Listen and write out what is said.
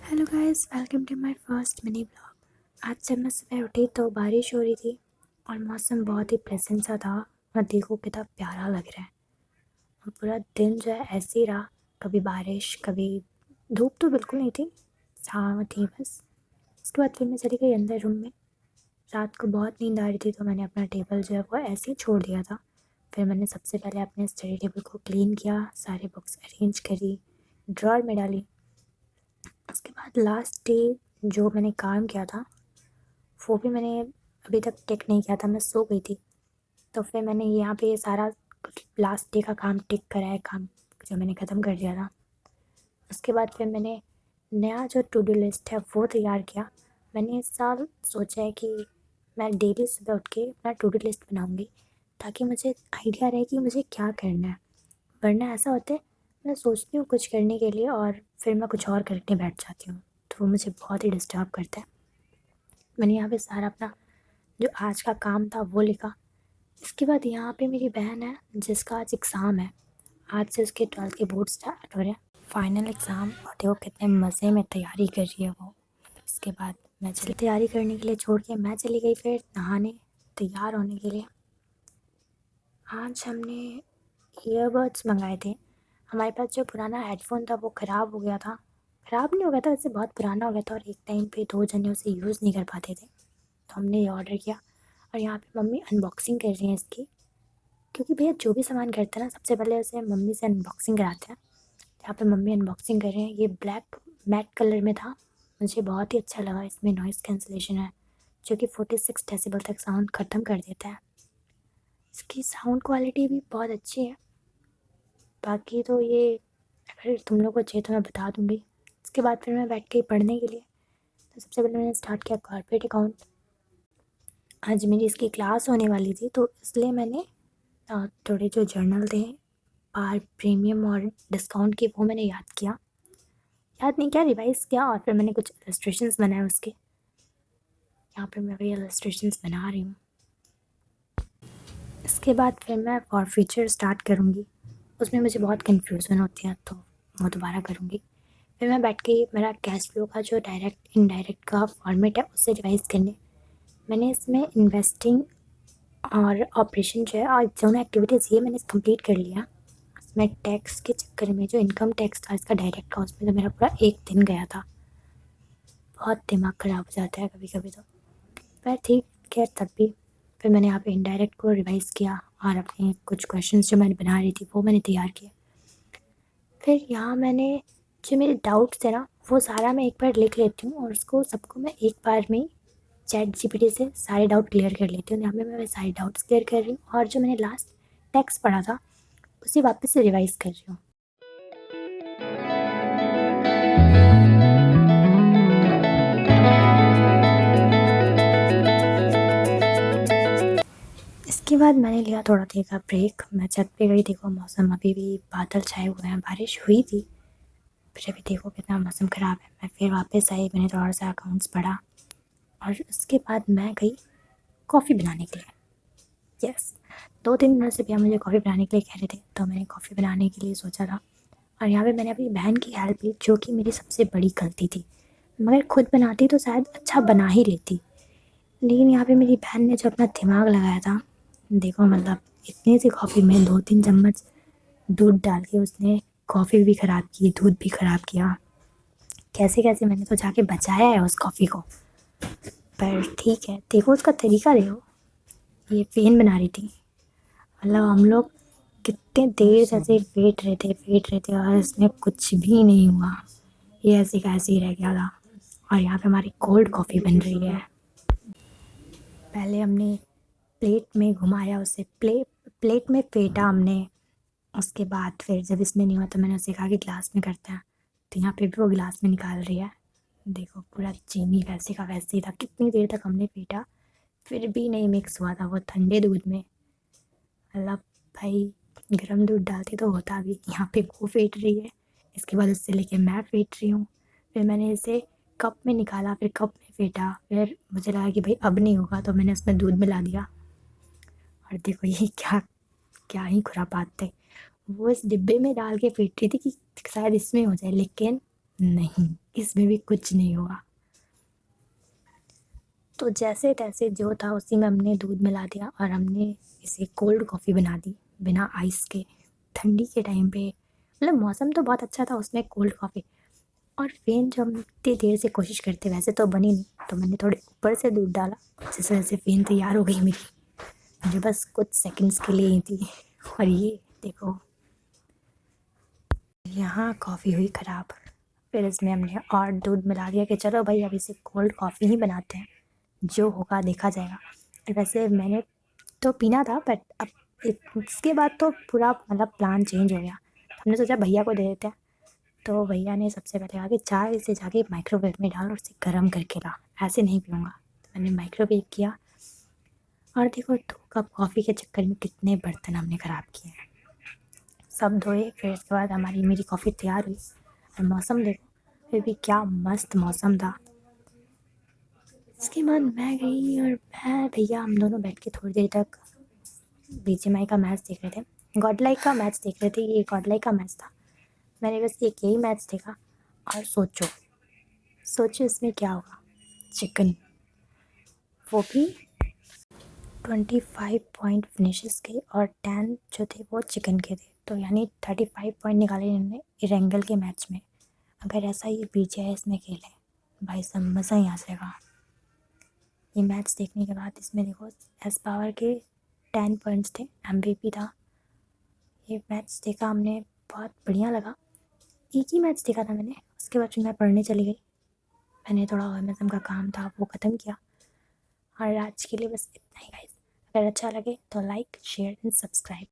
Hello guys, welcome to my first mini blog. आज जब मैं सुबह उठी तो बारिश हो रही थी और मौसम बहुत ही प्लेजेंट सा था। और देखो कितना प्यारा लग रहा है। और पूरा दिन जो है ऐसे ही रहा, कभी बारिश कभी धूप तो बिल्कुल नहीं थी, छाँव थी बस। उसके बाद फिर मैं चली गई अंदर रूम में। रात को बहुत नींद आ रही थी तो मैंने अपना टेबल जो है वो ऐसे ही छोड़ दिया था। फिर मैंने सबसे पहले अपने स्टडी टेबल को क्लीन किया, सारे बुक्स अरेंज करी, ड्रॉर में डाली। उसके बाद लास्ट डे जो मैंने काम किया था वो भी मैंने अभी तक टिक नहीं किया था, मैं सो गई थी। तो फिर मैंने यहाँ पे ये सारा लास्ट डे का काम टिक करा है, काम जो मैंने ख़त्म कर दिया था। उसके बाद फिर मैंने नया जो टू डू लिस्ट है वो तैयार किया। मैंने इस साल सोचा है कि मैं डेली सुबह उठ के अपना टू डू लिस्ट बनाऊँगी, ताकि मुझे आइडिया रहे कि मुझे क्या करना है। वरना ऐसा होता है, मैं सोचती हूँ कुछ करने के लिए और फिर मैं कुछ और करने बैठ जाती हूँ, तो वो मुझे बहुत ही डिस्टर्ब करता है। मैंने यहाँ पे सारा अपना जो आज का काम था वो लिखा। इसके बाद यहाँ पे मेरी बहन है जिसका आज एग्ज़ाम है। आज से उसके 12th के बोर्ड स्टार्ट हो रहे हैं, फाइनल एग्ज़ाम। और देखो कितने मज़े में तैयारी कर रही है वो। इसके बाद मैं चली तैयारी करने के लिए, छोड़ के मैं चली गई फिर नहाने, तैयार होने के लिए। आज हमने ईयरबड्स मंगाए थे। हमारे पास जो पुराना हेडफ़ोन था वो ख़राब हो गया था। ख़राब नहीं हो गया था, वैसे बहुत पुराना हो गया था और एक टाइम पे 2 जने उसे यूज़ नहीं कर पाते थे। तो हमने ये ऑर्डर किया और यहाँ पे मम्मी अनबॉक्सिंग कर रही हैं इसकी। क्योंकि भैया जो भी सामान खरीदते हैं ना, सबसे पहले उसे मम्मी से अनबॉक्सिंग कराते हैं। यहाँ पे मम्मी अनबॉक्सिंग कर रहे हैं। ये ब्लैक मैट कलर में था, मुझे बहुत ही अच्छा लगा। इसमें नॉइज़ कैंसलेशन है जो कि 46 डेसिबल तक साउंड ख़त्म कर देता है। इसकी साउंड क्वालिटी भी बहुत अच्छी है। बाकी तो ये अगर तुम लोग को चाहिए तो मैं बता दूँगी। इसके बाद फिर मैं बैठ गई पढ़ने के लिए। तो सबसे पहले मैंने स्टार्ट किया कॉर्पोरेट अकाउंट। आज मेरी इसकी क्लास होने वाली थी तो इसलिए मैंने थोड़े जो जर्नल थे पार प्रीमियम और डिस्काउंट के वो मैंने याद नहीं किया, रिवाइज़ किया और फिर मैंने कुछ इलस्ट्रेशंस बनाए उसके। यहाँ पे मैं वही इलस्ट्रेशंस बना रही हूँ। इसके बाद फिर मैं फॉर फ्यूचर स्टार्ट करूँगी। उसमें मुझे बहुत कन्फ्यूज़न होती है तो वो दोबारा करूँगी। फिर मैं बैठ के मेरा कैश फ्लो का जो डायरेक्ट इनडायरेक्ट का फॉर्मेट है उससे रिवाइज़ करने। मैंने इसमें इन्वेस्टिंग और ऑपरेशन जो है और दोनों एक्टिविटीज़ ये मैंने कंप्लीट कर लिया। मैं टैक्स के चक्कर में जो इनकम टैक्स था इसका डायरेक्ट का, उसमें तो मेरा पूरा एक दिन गया था। बहुत दिमाग ख़राब हो जाता है कभी कभी तो, पर ठीक है तब भी। फिर मैंने यहाँ पे इनडायरेक्ट को रिवाइज़ किया और अपने कुछ क्वेश्चंस जो मैंने बना रही थी वो मैंने तैयार किए। फिर यहाँ मैंने जो मेरे डाउट्स थे ना वो सारा मैं एक बार लिख लेती हूँ और उसको सबको मैं एक बार में चैट जीपीटी से सारे डाउट क्लियर कर लेती हूँ। यहाँ पे मैं सारे डाउट्स क्लियर कर रही हूँ और जो मैंने लास्ट टेक्स्ट पढ़ा था उसे वापस से रिवाइज़ कर रही हूँ। इसके बाद मैंने लिया थोड़ा देर का ब्रेक। मैं छत पे गई, देखो मौसम अभी भी बादल छाए हुए हैं, बारिश हुई थी फिर अभी देखो कितना मौसम ख़राब है। मैं फिर वापस आई, मैंने थोड़ा सा अकाउंट्स पढ़ा और उसके बाद मैं गई कॉफ़ी बनाने के लिए। यस, 2-3 दिनों से भैया मुझे कॉफ़ी बनाने के लिए कह रहे थे तो मैंने कॉफ़ी बनाने के लिए सोचा था। और यहाँ पे मैंने अपनी बहन की हेल्प ली जो कि मेरी सबसे बड़ी गलती थी। मगर खुद बनाती तो शायद अच्छा बना ही लेती, लेकिन यहाँ पे मेरी बहन ने जो अपना दिमाग लगाया था, देखो मतलब इतनी सी कॉफ़ी में 2-3 चम्मच दूध डाल के उसने कॉफ़ी भी ख़राब की, दूध भी ख़राब किया। कैसे कैसे मैंने तो जाके बचाया है उस कॉफ़ी को। पर ठीक है, देखो उसका तरीका देखो। ये पेन बना रही थी, मतलब हम लोग कितने देर से ऐसे वेट रहे थे और इसमें कुछ भी नहीं हुआ। ये ऐसे का ऐसे ही रह गया था। और यहाँ पे हमारी कोल्ड कॉफ़ी बन रही है। पहले हमने प्लेट में घुमाया उसे, प्लेट में फेंटा हमने। उसके बाद फिर जब इसमें नहीं हुआ तो मैंने उसे कहा कि ग्लास में करते हैं, तो यहाँ पे भी वो ग्लास में निकाल रही है। देखो पूरा चीनी वैसे का वैसे ही था, कितनी देर तक हमने पीटा फिर भी नहीं मिक्स हुआ था वो ठंडे दूध में। मतलब भाई गर्म दूध डालते तो होता भी। यहाँ पे वो फेंट रही है, इसके बाद उससे लेके मैं फेंट रही हूँ। फिर मैंने इसे कप में निकाला, फिर कप में फेंटा, फिर मुझे लगा कि भाई अब नहीं होगा तो मैंने उसमें दूध मिला दिया। और देखो ये क्या क्या ही खुरापात थे। वो इस डिब्बे में डाल के फेंट रही थी कि शायद इसमें हो जाए, लेकिन नहीं, इसमें भी कुछ नहीं हुआ। तो जैसे तैसे जो था उसी में हमने दूध मिला दिया और हमने इसे कोल्ड कॉफ़ी बना दी बिना आइस के, ठंडी के टाइम पे। मतलब मौसम तो बहुत अच्छा था, उसमें कोल्ड कॉफ़ी। और फ़ेन जो हम इतनी देर से कोशिश करते वैसे तो बनी नहीं, तो मैंने थोड़े ऊपर से दूध डाला, जिस वजह से फ़ेन तैयार हो गई मेरी। मुझे बस कुछ सेकंड्स के लिए ही थी। और ये देखो, यहाँ कॉफ़ी हुई ख़राब। फिर इसमें हमने और दूध मिला दिया कि चलो भाई अब इसे कोल्ड कॉफ़ी ही बनाते हैं, जो होगा देखा जाएगा। और वैसे मैंने तो पीना था, बट अब इसके बाद तो पूरा मतलब प्लान चेंज हो गया। हमने सोचा भैया को दे देते हैं। तो भैया ने सबसे पहले कहा कि चाय इसे जाके माइक्रोवेव में डाल और उसे गर्म करके ला, ऐसे नहीं पीऊँगा। तो मैंने माइक्रोवेव किया और देखो 2 कप कॉफ़ी के चक्कर में कितने बर्तन हमने ख़राब किए हैं। सब धोए, फिर उसके बाद मेरी कॉफ़ी तैयार हुई। और मौसम देखो, फिर भी क्या मस्त मौसम था। इसके बाद मैं गई और मैं भैया हम दोनों बैठ के थोड़ी देर तक बीजीएमआई का मैच देख रहे थे, गॉडलाइक का मैच देख रहे थे। ये गॉडलाइक का मैच था। मैंने बस एक यही मैच देखा। और सोचो सोचो इसमें क्या होगा, चिकन, वो भी 25 पॉइंट फिनिशेस के और 10 जो थे वो चिकन के थे। तो यानी 35 पॉइंट निकाले इन्होंने इरेंगल के मैच में। अगर ऐसा ही बीजीआईएस में खेले भाई सब मज़ा ही आ जाएगा। ये मैच देखने के बाद इसमें देखो एस पावर के 10 पॉइंट्स थे, एमवीपी था। ये मैच देखा हमने, बहुत बढ़िया लगा। एक ही मैच देखा था मैंने, उसके बाद फिर मैं पढ़ने चली गई। मैंने थोड़ा अमेज़न का काम था वो ख़त्म किया। और आज के लिए बस इतना ही गाइस। अगर अच्छा लगे तो लाइक शेयर एंड सब्सक्राइब।